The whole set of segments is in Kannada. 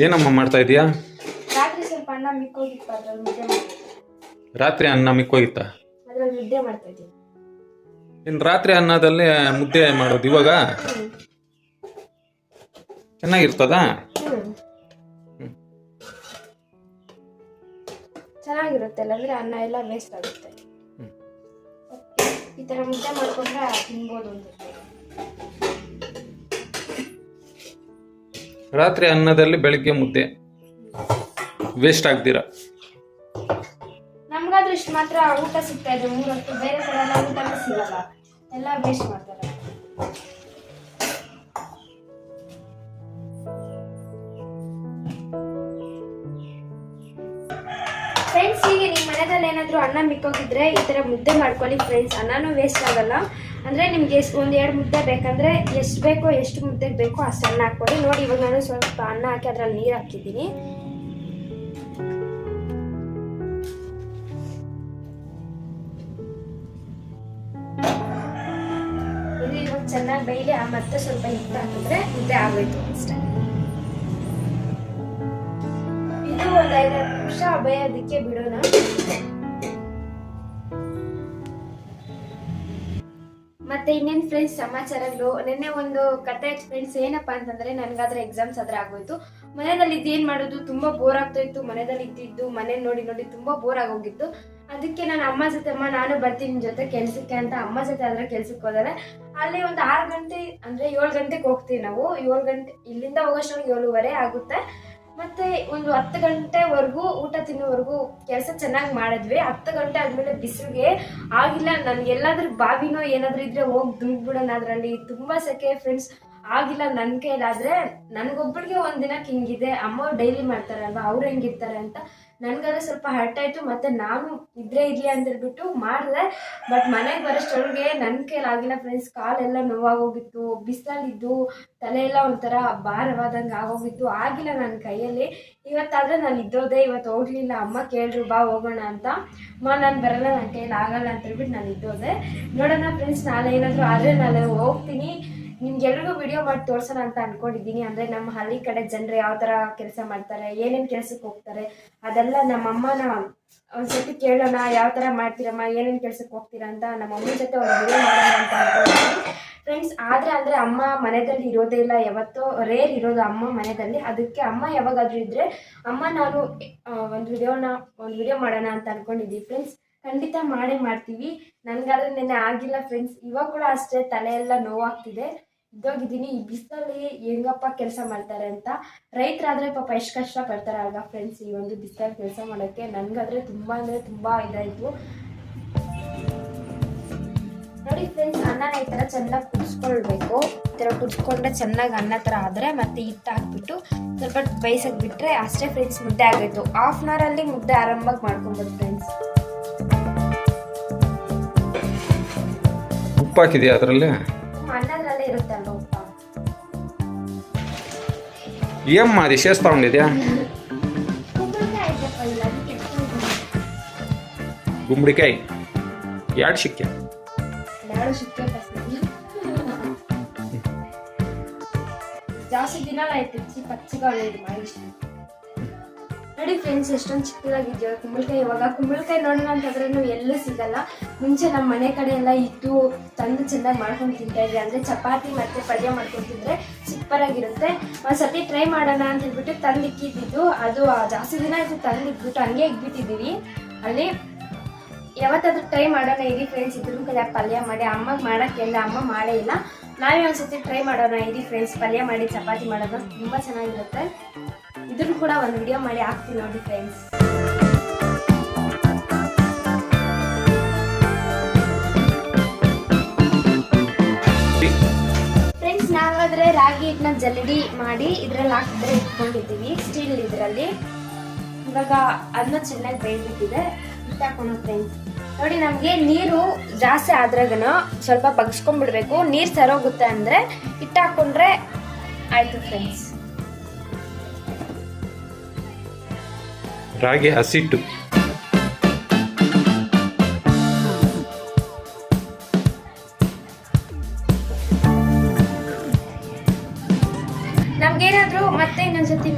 ಏನಮ್ಮ ಮಾಡ್ತಾ ಇದೀಯಾ? ರಾತ್ರಿ ಸ್ವಲ್ಪ ಅನ್ನ ಮಿಕ್ಕೋಗಿತ್ತು, ಅದ್ರಲ್ಲಿ ಮುದ್ದೆ ಮಾಡ್ತಿದ್ದೆ. ರಾತ್ರಿ ಅನ್ನ ಮಿಕ್ಕೋಗಿತ್ತ? ಅದ್ರಲ್ಲಿ ಮುದ್ದೆ ಮಾಡ್ತಾ ಇದ್ದೀನಿ. ಇನ್ನು ರಾತ್ರಿ ಅನ್ನದಲ್ಲೇ ಮುದ್ದೆ ಮಾಡೋದು ಇವಾಗ ಚೆನ್ನಾಗಿರ್ತದ? ಚೆನ್ನಾಗಿರುತ್ತೆ, ಇಲ್ಲಾಂದ್ರೆ ಅನ್ನ ಎಲ್ಲ ವೇಸ್ಟ್ ಆಗುತ್ತೆ. ಈ ತರ ಮುದ್ದೆ ಮಾಡ್ಕೊಂಡ್ರೆ ತಿನ್ಬೋದು ಅನ್ಸುತ್ತೆ. ರಾತ್ರಿ ಅನ್ನದಲ್ಲಿ ಬೆಳಿಗ್ಗೆ ಮುದ್ದೆ ವೇಸ್ಟ್ ಆಗ್ತೀರಾ? ನಮ್ಗಾದ್ರೂ ಇಷ್ಟು ಮಾತ್ರ ಊಟ ಸಿಗ್ತಾ ಇದೆ 3 ಹೊತ್ತು. ಬೇರೆ ಕಡೆ ಎಲ್ಲ ಊಟನೇ ಸಿಗಲ್ಲ, ಎಲ್ಲ ವೇಸ್ಟ್ ಮಾಡ್ತಾರೆ. ಫ್ರೆಂಡ್ಸ್, ಹೀಗೆ ನಿಮ್ಮ ಮನೆಯಲ್ಲಿ ಏನಾದರೂ ಅನ್ನ ಮಿಕ್ಕೋಗಿದ್ರೆ ಈ ಥರ ಮುದ್ದೆ ಮಾಡ್ಕೊಳ್ಳಿ ಫ್ರೆಂಡ್ಸ್. ಅನ್ನನೂ ವೇಸ್ಟ್ ಆಗಲ್ಲ. ಅಂದರೆ ನಿಮ್ಗೆ ಒಂದು 2 ಮುದ್ದೆ ಬೇಕಂದರೆ ಎಷ್ಟು ಬೇಕೋ, ಎಷ್ಟು ಮುದ್ದೆಗೆ ಬೇಕೋ ಅಷ್ಟು ಅನ್ನ ಹಾಕ್ಕೊಳ್ಳಿ. ನೋಡಿ, ಇವಾಗ ನಾನು ಸ್ವಲ್ಪ ಅನ್ನ ಹಾಕಿ ಅದ್ರಲ್ಲಿ ನೀರು ಹಾಕಿದ್ದೀನಿ. ಇದು ಇವಾಗ ಚೆನ್ನಾಗಿ ಬೇಯಲಿ, ಮತ್ತೆ ಸ್ವಲ್ಪ ಹಿಟ್ಟು ಹಾಕಿದ್ರೆ ಮುದ್ದೆ ಆಗೋಯ್ತು ಅಷ್ಟೇ. ಇದು ಒಂದು 5 ನಿಮಿಷ ಬೇಯೋದಕ್ಕೆ ಬಿಡೋಣ. ಮತ್ತೆ ಇನ್ನೇನು ಫ್ರೆಂಡ್ಸ್ ಸಮಾಚಾರಗಳು. ನಿನ್ನೆ ಒಂದು ಕತೆ ಆಯ್ತು ಫ್ರೆಂಡ್ಸ್. ಏನಪ್ಪಾ ಅಂತಂದ್ರೆ, ನನ್ಗಾದ್ರೆ ಎಕ್ಸಾಮ್ಸ್ ಆದ್ರೆ ಆಗೋಯ್ತು. ಮನೆಯಲ್ಲಿ ಇದೇನ್ ಮಾಡೋದು, ತುಂಬಾ ಬೋರ್ ಆಗ್ತಾ ಇತ್ತು. ಮನೆಯಲ್ಲಿ ಇದ್ದಿದ್ದು ಮನೆ ನೋಡಿ ನೋಡಿ ತುಂಬಾ ಬೋರ್ ಆಗೋಗಿತ್ತು. ಅದಕ್ಕೆ ನಾನು ಅಮ್ಮ ಜೊತೆ, ಅಮ್ಮ ನಾನು ಬರ್ತೀನಿ ನಿಮ್ ಜೊತೆ ಕೆಲ್ಸಕ್ಕೆ ಅಂತ ಅಮ್ಮ ಜೊತೆ ಆದ್ರೆ ಕೆಲ್ಸಕ್ಕೆ ಹೋದರೆ ಅಲ್ಲಿ ಒಂದು 6 ಗಂಟೆ ಅಂದ್ರೆ 7 ಗಂಟೆಗೆ ಹೋಗ್ತೀವಿ ನಾವು. 7 ಗಂಟೆ ಇಲ್ಲಿಂದ ಹೋಗೋಷ್ಟೊಳಗೆ 7:15 ಆಗುತ್ತೆ. ಮತ್ತೆ ಒಂದು 10 ಗಂಟೆವರೆಗೂ ಊಟ ತಿನ್ನೋವರೆಗೂ ಕೆಲಸ ಚೆನ್ನಾಗಿ ಮಾಡಿದ್ವಿ. 10 ಗಂಟೆ ಆದ್ಮೇಲೆ ಬಿಸಿಲಿಗೆ ಆಗಿಲ್ಲ. ನನ್ಗೆ ಎಲ್ಲಾದ್ರೂ ಬಾವಿನೋ ಏನಾದ್ರೂ ಇದ್ರೆ ಹೋಗಿ ದುಂಗ್ಬಿಡೋಣ, ಅದ್ರಲ್ಲಿ ತುಂಬಾ ಸೆಕೆ ಫ್ರೆಂಡ್ಸ್. ಆಗಿಲ್ಲ ನನ್ನ ಕೈಲಾದ್ರೆ. ನನ್ಗೊಬ್ಬಳಿಗೆ ಒಂದಿನಕ್ಕೆ ಹಿಂಗಿದೆ. ಅಮ್ಮ ಡೈಲಿ ಮಾಡ್ತಾರಲ್ವಾ, ಅವ್ರು ಹೆಂಗಿರ್ತಾರೆ ಅಂತ ನನ್ಗಾದ್ರೆ ಸ್ವಲ್ಪ ಹರ್ಟ್ ಆಯ್ತು. ಮತ್ತೆ ನಾನು ಇದ್ರೆ ಇರ್ಲಿ ಅಂತ ಹೇಳ್ಬಿಟ್ಟು ಮಾಡಿದೆ. ಬಟ್ ಮನೆಗೆ ಬರೋಷ್ಟೊಳಗೆ ನನ್ನ ಕೈಲಾಗಿಲ್ಲ ಫ್ರೆಂಡ್ಸ್. ಕಾಲೆಲ್ಲ ನೋವಾಗೋಗಿತ್ತು, ಬಿಸಿಲಲ್ಲಿದ್ದು ತಲೆ ಎಲ್ಲ ಒಂಥರ ಭಾರವಾದಂಗೆ ಆಗೋಗಿತ್ತು. ಆಗಿಲ್ಲ ನನ್ನ ಕೈಯಲ್ಲಿ. ಇವತ್ತಾದ್ರೆ ನಾನು ಇದ್ದೋದೆ, ಇವತ್ತು ಹೋಗ್ಲಿಲ್ಲ. ಅಮ್ಮ ಕೇಳಿದ್ರು ಬಾ ಹೋಗೋಣ ಅಂತ. ನಾನು ಬರಲ್ಲ, ನನ್ನ ಕೈಯಲ್ಲಿ ಆಗಲ್ಲ ಅಂತ ಹೇಳ್ಬಿಟ್ಟು ನಾನು ಇದ್ದೋದೆ. ನೋಡೋಣ ಫ್ರೆಂಡ್ಸ್, ನಾಳೆ ಏನಾದರೂ ಆದರೆ ನಾಳೆ ಹೋಗ್ತೀನಿ. ನಿಮ್ಗೆಲ್ರಿಗೂ ವಿಡಿಯೋ ಮಾಡಿ ತೋರ್ಸೋಣ ಅಂತ ಅನ್ಕೊಂಡಿದ್ದೀನಿ. ಅಂದರೆ ನಮ್ಮ ಹಳ್ಳಿ ಕಡೆ ಜನರು ಯಾವ ಥರ ಕೆಲಸ ಮಾಡ್ತಾರೆ, ಏನೇನು ಕೆಲಸಕ್ಕೆ ಹೋಗ್ತಾರೆ, ಅದೆಲ್ಲ ನಮ್ಮಮ್ಮನ ಒಂದ್ಸತಿ ಕೇಳೋಣ. ಯಾವ ಥರ ಮಾಡ್ತೀರಮ್ಮ, ಏನೇನು ಕೆಲಸಕ್ಕೆ ಹೋಗ್ತೀರಾ ಅಂತ ನಮ್ಮ ಅಮ್ಮನ ಜೊತೆ ಒಂದು ವಿಡಿಯೋ ಮಾಡೋಣ ಅಂತ ಅನ್ಕೊಂಡಿದ್ದೀನಿ ಫ್ರೆಂಡ್ಸ್. ಆದರೆ ಅಂದರೆ ಅಮ್ಮ ಮನೆಯಲ್ಲಿ ಇರೋದೇ ಇಲ್ಲ, ಯಾವತ್ತೋ ರೇರ್ ಇರೋದು ಅಮ್ಮ ಮನೆಯಲ್ಲಿ. ಅದಕ್ಕೆ ಅಮ್ಮ ಯಾವಾಗಾದರೂ ಇದ್ದರೆ ಅಮ್ಮ ನಾನು ಒಂದು ವಿಡಿಯೋ ಮಾಡೋಣ ಅಂತ ಅನ್ಕೊಂಡಿದ್ದೀವಿ ಫ್ರೆಂಡ್ಸ್. ಖಂಡಿತ ಮಾಡೇ ಮಾಡ್ತೀವಿ. ನನಗಾದ್ರೆ ನೆನ್ನೆ ಆಗಿಲ್ಲ ಫ್ರೆಂಡ್ಸ್. ಇವಾಗ ಕೂಡ ಅಷ್ಟೇ, ತಲೆ ಎಲ್ಲ ನೋವಾಗ್ತಿದೆ, ಇದ್ದೋಗಿದ್ದೀನಿ. ಈ ಬಿಸಿಲಲ್ಲಿ ಹೆಂಗಪ್ಪ ಕೆಲಸ ಮಾಡ್ತಾರೆ ಅಂತ. ರೈತರಾದರೆ ಪಾಪ ಎಷ್ಟು ಕಷ್ಟ ಪಡ್ತಾರೆ ಅಲ್ವಾ ಫ್ರೆಂಡ್ಸ್, ಈ ಒಂದು ಬಿಸಿಲಲ್ಲಿ ಕೆಲಸ ಮಾಡೋಕ್ಕೆ. ನನಗಾದ್ರೆ ತುಂಬ ಅಂದರೆ ತುಂಬ ಇದಾಯಿತು. ನೋಡಿ ಫ್ರೆಂಡ್ಸ್, ಅನ್ನನ ಈ ಥರ ಚೆನ್ನಾಗಿ ಕುದಿಸ್ಕೊಳ್ಬೇಕು. ಈ ಥರ ಕುದಿಸ್ಕೊಂಡ್ರೆ ಚೆನ್ನಾಗಿ ಅನ್ನ ಥರ ಆದರೆ ಮತ್ತೆ ಹಿಟ್ಟು ಹಾಕ್ಬಿಟ್ಟು ಸ್ವಲ್ಪ ಬೇಯಿಸಕ್ಕೆ ಬಿಟ್ಟರೆ ಅಷ್ಟೇ ಫ್ರೆಂಡ್ಸ್, ಮುದ್ದೆ ಆಗೋಯ್ತು. 1/2 ಅವರಲ್ಲಿ ಮುದ್ದೆ ಆರಾಮಾಗಿ ಮಾಡ್ಕೊಬೋದು ಫ್ರೆಂಡ್ಸ್. ಉಪ್ಪು ಹಾಕಿದೆಯಾ ಅದರಲ್ಲಿ? ಅನ್ನದ್ರಲ್ಲೇ ಇರುತ್ತಲ್ವ ಉಪ್ಪ. ಏಮ್ಮ ಅದು ಶೇಸ್ ತಗೊಂಡಿದ್ಯಾ? ಗುಂಬಳಿಕಾಯಿ 2 ಸಿಕ್ಕೆ. ಜಾಸ್ತಿ ದಿನ ಆಯ್ತು ಪಚ್ಚಿಗೆ ಮಾಡಿ. ನೋಡಿ ಫ್ರೆಂಡ್ಸ್, ಎಷ್ಟೊಂದು ಚಿಕ್ಕದಾಗಿದೆಯೋ ಕುಂಬಳಕಾಯಿ. ಇವಾಗ ಕುಂಬಳಕಾಯಿ ನೋಡೋಣ ಅಂತಂದ್ರೆ ಎಲ್ಲೂ ಸಿಗಲ್ಲ. ಮುಂಚೆ ನಮ್ಮ ಮನೆ ಕಡೆ ಎಲ್ಲ ಇದ್ದು ತಂದು ಚೆನ್ನಾಗಿ ಮಾಡ್ಕೊಂಡು ತಿಂತಾ ಇದ್ವಿ. ಅಂದರೆ ಚಪಾತಿ ಮತ್ತು ಪಲ್ಯ ಮಾಡ್ಕೊತಿದ್ರೆ ಸೂಪರಾಗಿರುತ್ತೆ. ಒಂದ್ಸತಿ ಟ್ರೈ ಮಾಡೋಣ ಅಂತ ಹೇಳ್ಬಿಟ್ಟು ತಂದು ಇಕ್ಕಿದ್ದು. ಅದು ಜಾಸ್ತಿ ದಿನ ಆಯಿತು ತಂದು ಇಕ್ಬಿಟ್ಟು ಹಂಗೆ ಇಕ್ಬಿಟ್ಟಿದ್ದೀವಿ ಅಲ್ಲಿ. ಯಾವತ್ತಾದ್ರೂ ಟ್ರೈ ಮಾಡೋಣ ಇರಿ ಫ್ರೆಂಡ್ಸ್. ಇದ್ರ ಕಡೆ ಪಲ್ಯ ಮಾಡಿ ಅಮ್ಮಗೆ ಮಾಡೋಕ್ಕೆಲ್ಲ ಅಮ್ಮ ಮಾಡೇ ಇಲ್ಲ. ನಾವೇ ಒಂದ್ಸತಿ ಟ್ರೈ ಮಾಡೋಣ ಇರಿ ಫ್ರೆಂಡ್ಸ್. ಪಲ್ಯ ಮಾಡಿ ಚಪಾತಿ ಮಾಡೋದು ತುಂಬ ಚೆನ್ನಾಗಿರುತ್ತೆ. ಇದನ್ನು ಕೂಡ ಒಂದು ವಿಡಿಯೋ ಮಾಡಿ ಹಾಕ್ತೀನಿ ನೋಡಿ ಫ್ರೆಂಡ್ಸ್. ಫ್ರೆಂಡ್ಸ್, ನಾವಾದ್ರೆ ರಾಗಿ ಹಿಟ್ಟನ್ನ ಜಲ್ದಿ ಮಾಡಿ ಇದ್ರಲ್ಲಿ ಹಾಕಿದ್ರೆ ಇಟ್ಕೊಂಡಿದ್ದೀವಿ ಸ್ಟೀಲ್ ಇದರಲ್ಲಿ. ಇವಾಗ ಅದನ್ನ ಚೆನ್ನಾಗಿ ಬೇಯ್ಬಿಟ್ಟಿದೆ. ಹಿಟ್ಟು ಹಾಕೋಣ ಫ್ರೆಂಡ್ಸ್. ನೋಡಿ, ನಮಗೆ ನೀರು ಜಾಸ್ತಿ ಆದ್ರಾಗನ ಸ್ವಲ್ಪ ಬಗ್ಸ್ಕೊಂಡ್ಬಿಡ್ಬೇಕು. ನೀರು ಸರೋಗುತ್ತೆ ಅಂದರೆ ಹಿಟ್ಟು ಹಾಕ್ಕೊಂಡ್ರೆ ಆಯಿತು ಫ್ರೆಂಡ್ಸ್. ರಾಗಿ ಹಸಿಟ್ಟು ಹಂಗೇನಾದ್ರು ಮತ್ತೆ ಇನ್ನೊಂದ್ಸತಿ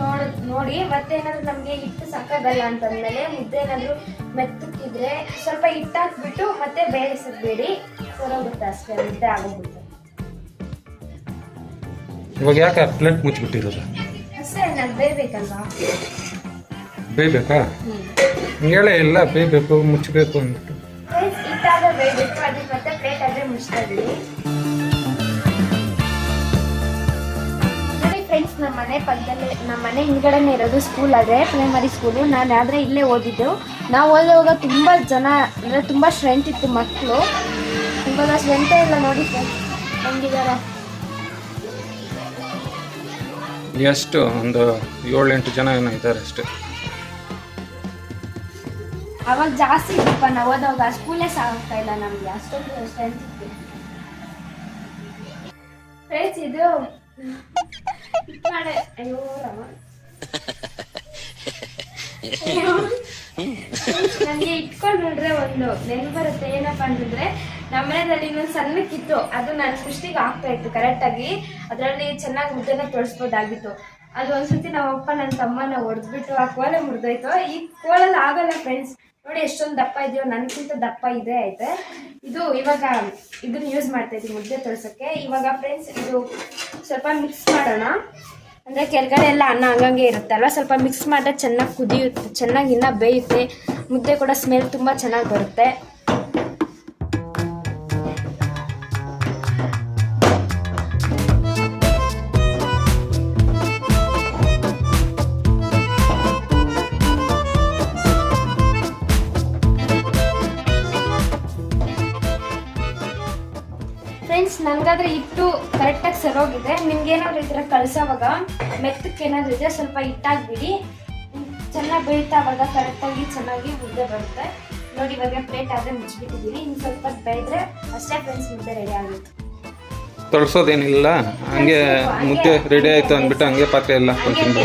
ನೋಡಿ ಮತ್ತೆ ಏನಾದ್ರು ನಮ್ಗೆ ಹಿಟ್ಟು ಸಾಕಾಗಲ್ಲ ಅಂತಂದ್ಮೇಲೆ ಮುದ್ದೆ ಏನಾದ್ರು ಮೆತ್ತಕ್ಕಿದ್ರೆ ಸ್ವಲ್ಪ ಹಿಟ್ಟು ಹಾಕ್ಬಿಟ್ಟು ಮತ್ತೆ ಬೇಯಿಸಬೇಡಿ, ಸರೋಗುತ್ತೆ ಅಷ್ಟೇ, ಮುದ್ದೆ ಆಗೋಗುತ್ತೆ. ಇವಾಗ ಯಾಕೆ ಪ್ಲೇಟ್ ಮುಚ್ಚಿಬಿಟ್ಟಿರೋದು? ಅಷ್ಟೇ, ನಾನು ಬೇಯಬೇಕಲ್ವಾ? ಬೇಯಬೇಕಾ? ಹೇಳೇ ಇಲ್ಲ ಬೇಯಬೇಕು ಮುಚ್ಚಬೇಕು ಅಂದ್ಬಿಟ್ಟು. ಹಿಟ್ಟಾಗ ಬೇಯಬೇಕು, ಅದಕ್ಕೆ ಮತ್ತೆ ಪ್ಲೇಟ್ ಆದ್ರೆ ಮುಚ್ತಾ ಇದ್ದೀವಿ. ನೋಡಿ ಫ್ರೆಂಡ್ಸ್, ನಮ್ಮ ಮನೆ ಪಕ್ಕದಲ್ಲೇ, ನಮ್ಮ ಮನೆ ಹಿಂದ್ಗಡೆನೇ ಇರೋದು ಸ್ಕೂಲ್ ಆದರೆ ಪ್ರೈಮರಿ ಸ್ಕೂಲು. ನಾನು ಆದರೆ ಇಲ್ಲೇ ಓದಿದ್ದು. ನಾವು ಓದುವಾಗ ತುಂಬ ಜನ ಅಂದರೆ ತುಂಬ ಸ್ಟ್ರೆಂತ್ ಇತ್ತು ಮಕ್ಕಳು. ಇವಾಗ ಸ್ಟ್ರೆಂತೇ ಇಲ್ಲ ನೋಡಿ ಫ್ರೆಂಡ್ಸ್ ಹೆಂಗಿದ್ದಾರೆ. ಎಷ್ಟು ಒಂದು 7-8 ಜನ ಏನೋ ಇದ್ದಾರೆ ಅಷ್ಟೇ. ಅವಾಗ ಜಾಸ್ತಿ ಇತ್ತಪ್ಪ, ನಾವು ಓದೋವಾಗ ಸ್ಕೂಲೇ ಸಾಗ್ತಾ ಇಲ್ಲ ನಮಗೆ, ಅಷ್ಟೊಂದು ಸ್ಟ್ರೆಂತ್ ಇತ್ತು ಫ್ರೆಂಡ್ಸ್. ಇದು ಅಯ್ಯೋ ರಾಮ, ನನಗೆ ಇಟ್ಕೊಂಡು ನೋಡ್ರೆ ಒಂದು ನೆನಪು ಬರುತ್ತೆ. ಏನಪ್ಪಾ ಅಂತಂದ್ರೆ, ನಮ್ಮ ಮನೆಯಲ್ಲಿ ಇನ್ನೊಂದು ಸಣ್ಣಕ್ಕಿತ್ತು, ಅದು ನನ್ನ ಕುಷ್ಟಿಗೆ ಆಗ್ತಾ ಇತ್ತು ಕರೆಕ್ಟಾಗಿ. ಅದರಲ್ಲಿ ಚೆನ್ನಾಗಿ ಮುದ್ದೆನ ತೋರಿಸ್ಬೋದಾಗಿತ್ತು. ಅದು ಒಂದ್ಸತಿ ನಮ್ಮಪ್ಪ ನನ್ನ ತಮ್ಮನ ಹೊಡೆದ್ಬಿಟ್ಟು ಆ ಕೋಲೆ ಮುರಿದೋಯ್ತು. ಈ ಕೋಲಲ್ಲಿ ಆಗಲ್ಲ ಫ್ರೆಂಡ್ಸ್, ನೋಡಿ ಎಷ್ಟೊಂದು ದಪ್ಪ ಇದೆಯೋ, ನನಗಿಂತ ದಪ್ಪ ಇದೆ ಐತೆ ಇದು. ಇವಾಗ ಇದನ್ನ ಯೂಸ್ ಮಾಡ್ತಾ ಇದ್ದೀವಿ ಮುದ್ದೆ ತೋರ್ಸೋಕ್ಕೆ. ಇವಾಗ ಫ್ರೆಂಡ್ಸ್ ಇದು ಸ್ವಲ್ಪ ಮಿಕ್ಸ್ ಮಾಡೋಣ. ಅಂದರೆ ಕೆಳಗಡೆ ಎಲ್ಲ ಅನ್ನ ಹಂಗಂಗೆ ಇರುತ್ತಲ್ವ, ಸ್ವಲ್ಪ ಮಿಕ್ಸ್ ಮಾಡಿದ್ರೆ ಚೆನ್ನಾಗಿ ಕುದಿಯುತ್ತೆ, ಚೆನ್ನಾಗಿ ಇನ್ನೂ ಬೇಯುತ್ತೆ. ಮುದ್ದೆ ಕೂಡ ಸ್ಮೆಲ್ ತುಂಬ ಚೆನ್ನಾಗಿ ಬರುತ್ತೆ. ಫ್ರೆಂಡ್ಸ್, ನನಗಾದ್ರೆ ಹಿಟ್ಟು ಕರೆಕ್ಟಾಗಿ ಸರೋಗಿದೆ. ನಿಮ್ಗೇನಾದ್ರು ಈ ಥರ ಕಳ್ಸೋವಾಗ ಮೆತ್ತಕ್ಕೆ ಏನಾದರೂ ಇದೆ ಸ್ವಲ್ಪ ಹಿಟ್ಟಾಗ್ಬಿಡಿ, ಚೆನ್ನಾಗಿ ಬೇಯ್ತಾವಾಗ ಕರೆಕ್ಟಾಗಿ ಚೆನ್ನಾಗಿ ಮುದ್ದೆ ಬರುತ್ತೆ. ನೋಡಿ ಇವಾಗ ಪ್ಲೇಟ್ ಆದರೆ ಮುಚ್ಚಿಬಿಟ್ಟಿದ್ದೀನಿ. ಇನ್ನು ಸ್ವಲ್ಪ ಬೇಯಿದ್ರೆ ಅಷ್ಟೇ ಫ್ರೆಂಡ್ಸ್, ಮುದ್ದೆ ರೆಡಿ ಆಗುತ್ತೆ. ತೊಳ್ಸೋದೇನಿಲ್ಲ, ಹಂಗೆ ಮುದ್ದೆ ರೆಡಿ ಆಯಿತು ಅಂದ್ಬಿಟ್ಟು ಹಂಗೆ ಪಾತ್ರೆ ಎಲ್ಲ ಹಾಕ್ಕೊಂಡು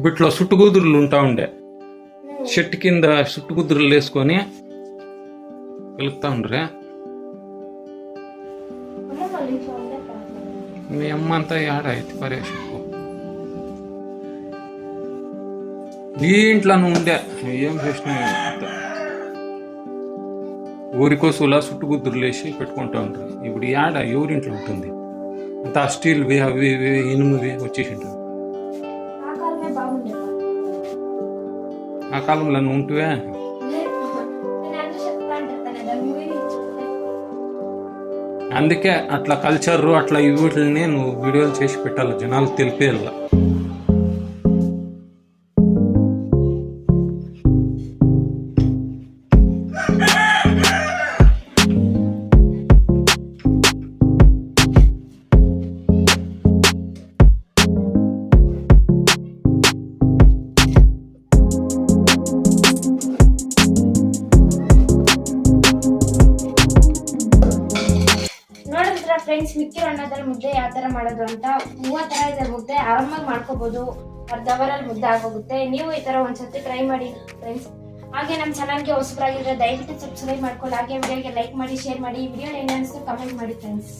బిట్లో సుట్టుగుదురులు ఉంటా ఉండే చెట్టు కింద సుట్టుగుదురులు వేసుకొని వెలుగుతా ఉండ్రే. మీ అమ్మ అంతా ఏడ అయితే పరేషకు దీంట్లో ఉండే ఏం చేసినా ఊరికోసలా సుట్టుగుద్దురులు వేసి పెట్టుకుంటా ఉంటారు. ఇప్పుడు ఏడ ఎవరింట్లో ఉంటుంది అంతా స్టీల్వి అవి ఇవి ఇనుమువి వచ్చేసి ఉంటుంది. ఆ కాలంలో నువ్వు ఉంటువే. అందుకే అట్లా కల్చర్ అట్లా వీటిని నువ్వు వీడియోలు చేసి పెట్టాలి, జనాలకు తెలిపేయాల. ಫ್ರೆಂಡ್ಸ್, ಮಿಕ್ಕಿರೋ ಅನ್ನೋದ್ರಲ್ಲಿ ಮುದ್ದೆ ಯಾವ ಥರ ಮಾಡೋದು ಅಂತ 30 ಥರ ಇದೆ ಮುದ್ದೆ, ಆರಾಮಾಗಿ ಮಾಡ್ಕೋಬೋದು. ಅರ್ಧ ಅವರಲ್ಲಿ ಮುದ್ದೆ ಆಗೋಗುತ್ತೆ. ನೀವು ಈ ಥರ ಒಂದ್ಸತಿ ಟ್ರೈ ಮಾಡಿ ಫ್ರೆಂಡ್ಸ್. ಹಾಗೆ ನಮ್ಮ ಚಾನಲ್ಗೆ ಹೊಸಬರಾಗಿದ್ರೆ ದಯವಿಟ್ಟು ಸಬ್ಸ್ಕ್ರೈಬ್ ಮಾಡ್ಕೊಂಡು, ಹಾಗೆ ವಿಡಿಯೋಗೆ ಲೈಕ್ ಮಾಡಿ, ಶೇರ್ ಮಾಡಿ. ಈ ವಿಡಿಯೋ ಏನು ಅನಿಸ್ತು ಕಮೆಂಟ್ ಮಾಡಿ ಫ್ರೆಂಡ್ಸ್.